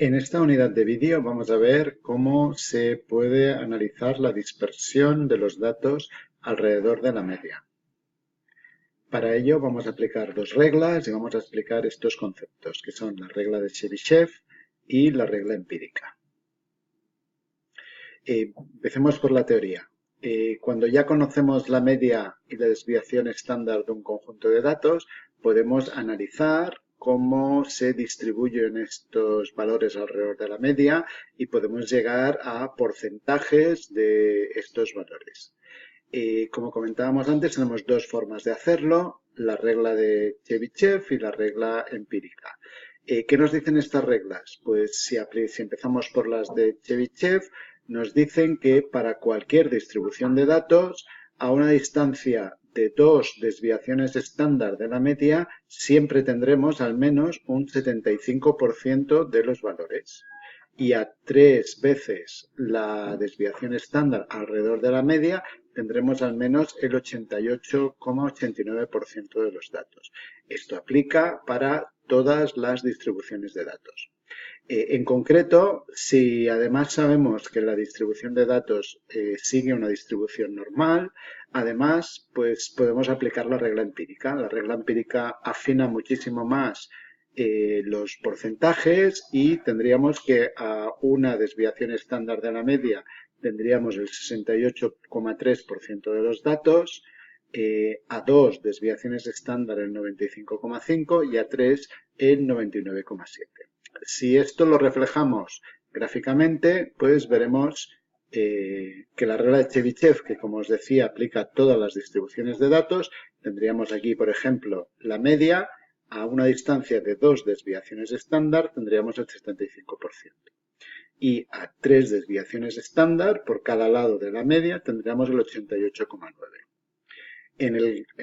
En esta unidad de vídeo vamos a ver cómo se puede analizar la dispersión de los datos alrededor de la media. Para ello vamos a aplicar dos reglas y vamos a explicar estos conceptos, que son la regla de Chebyshev y la regla empírica. Empecemos por la teoría. Cuando ya conocemos la media y la desviación estándar de un conjunto de datos, podemos analizar cómo se distribuyen estos valores alrededor de la media y podemos llegar a porcentajes de estos valores. Como comentábamos antes, tenemos dos formas de hacerlo, la regla de Chebyshev y la regla empírica. ¿Qué nos dicen estas reglas? Pues si empezamos por las de Chebyshev, nos dicen que para cualquier distribución de datos, a una distancia de dos desviaciones estándar de la media, siempre tendremos al menos un 75% de los valores. Y a 3 veces la desviación estándar alrededor de la media, tendremos al menos el 88,89% de los datos. Esto aplica para todas las distribuciones de datos. En concreto, si además sabemos que la distribución de datos sigue una distribución normal, además pues podemos aplicar la regla empírica. La regla empírica afina muchísimo más los porcentajes y tendríamos que a una desviación estándar de la media tendríamos el 68,3% de los datos, a dos desviaciones estándar el 95,5% y a tres el 99,7%. Si esto lo reflejamos gráficamente, pues veremos que la regla de Chebyshev, que como os decía aplica a todas las distribuciones de datos, tendríamos aquí, por ejemplo, la media a una distancia de dos desviaciones estándar tendríamos el 75%. Y a tres desviaciones estándar por cada lado de la media tendríamos el 88,9%. En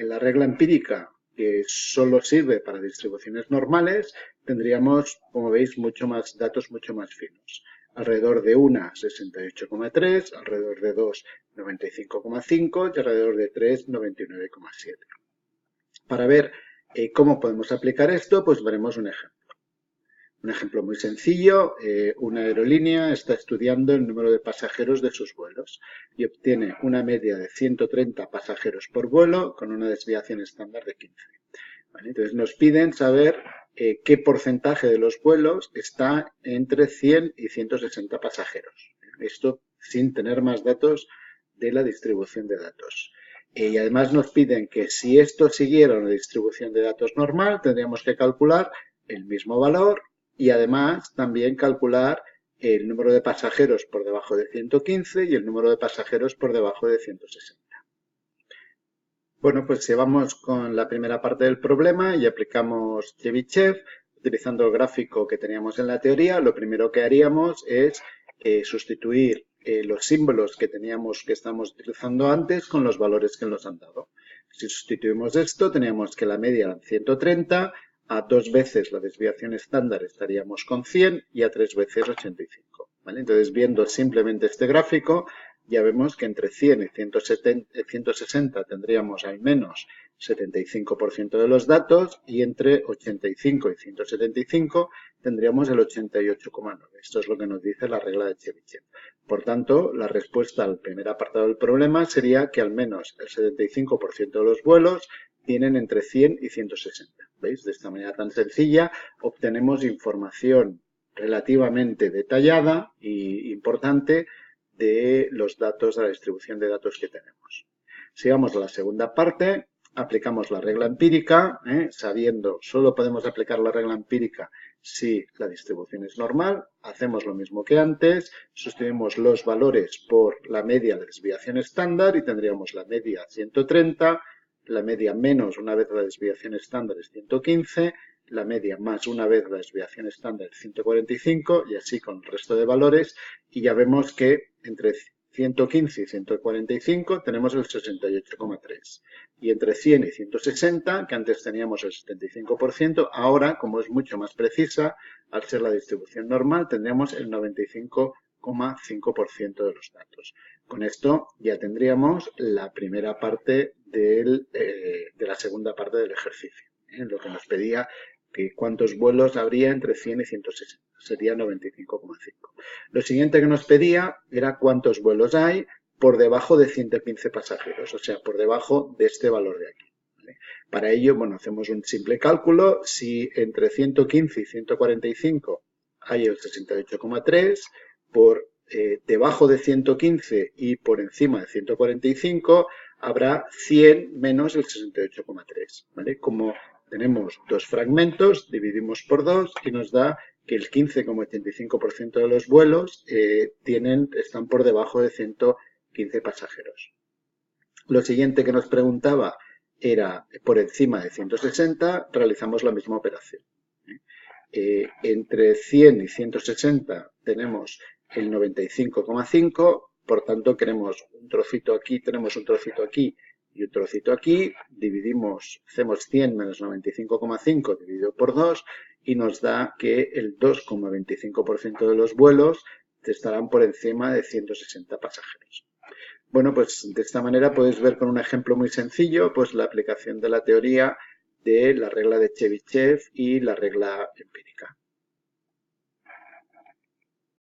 la regla empírica, que solo sirve para distribuciones normales, tendríamos, como veis, datos mucho más finos. Alrededor de una, 68,3, alrededor de 2, 95,5 y alrededor de 3, 99,7. Para ver cómo podemos aplicar esto, pues veremos un ejemplo. Un ejemplo muy sencillo, una aerolínea está estudiando el número de pasajeros de sus vuelos y obtiene una media de 130 pasajeros por vuelo con una desviación estándar de 15. ¿Vale? Entonces nos piden saber qué porcentaje de los vuelos está entre 100 y 160 pasajeros. Esto sin tener más datos de la distribución de datos. Y además nos piden que si esto siguiera una distribución de datos normal, tendríamos que calcular el mismo valor y además también calcular el número de pasajeros por debajo de 115 y el número de pasajeros por debajo de 160. Bueno, pues si vamos con la primera parte del problema y aplicamos Chebyshev, utilizando el gráfico que teníamos en la teoría, lo primero que haríamos es sustituir los símbolos que estamos utilizando antes con los valores que nos han dado. Si sustituimos esto, teníamos que la media eran 130, a dos veces la desviación estándar estaríamos con 100 y a tres veces 85. ¿Vale? Entonces, viendo simplemente este gráfico, ya vemos que entre 100 y 160 tendríamos al menos 75% de los datos y entre 85 y 175 tendríamos el 88,9%. Esto es lo que nos dice la regla de Chebyshev. Por tanto, la respuesta al primer apartado del problema sería que al menos el 75% de los vuelos tienen entre 100 y 160. ¿Veis? De esta manera tan sencilla obtenemos información relativamente detallada e importante de los datos, de la distribución de datos que tenemos. Si vamos a la segunda parte, aplicamos la regla empírica, sabiendo, solo podemos aplicar la regla empírica si la distribución es normal, hacemos lo mismo que antes, sustituimos los valores por la media de desviación estándar y tendríamos la media 130, la media menos una vez la desviación estándar es 115, la media más una vez la desviación estándar es 145 y así con el resto de valores y ya vemos que entre 115 y 145 tenemos el 68,3 y entre 100 y 160, que antes teníamos el 75%, ahora como es mucho más precisa, al ser la distribución normal tendríamos el 95,5% de los datos. Con esto ya tendríamos la primera parte de la segunda parte del ejercicio. Lo que nos pedía que cuántos vuelos habría entre 100 y 160, sería 95,5. Lo siguiente que nos pedía era cuántos vuelos hay por debajo de 115 pasajeros, o sea, por debajo de este valor de aquí. ¿Vale? Para ello, bueno, hacemos un simple cálculo. Si entre 115 y 145 hay el 68,3, por debajo de 115 y por encima de 145 habrá 100 menos el 68,3. ¿Vale? Como tenemos dos fragmentos, dividimos por 2 y nos da que el 15,85% de los vuelos están por debajo de 115 pasajeros. Lo siguiente que nos preguntaba era por encima de 160, realizamos la misma operación. Entre 100 y 160 tenemos el 95,5, por tanto queremos un trocito aquí, tenemos un trocito aquí y un trocito aquí, dividimos, hacemos 100 menos 95,5 dividido por 2 y nos da que el 2,25% de los vuelos estarán por encima de 160 pasajeros. Bueno, pues de esta manera puedes ver con un ejemplo muy sencillo pues la aplicación de la teoría de la regla de Chebyshev y la regla empírica.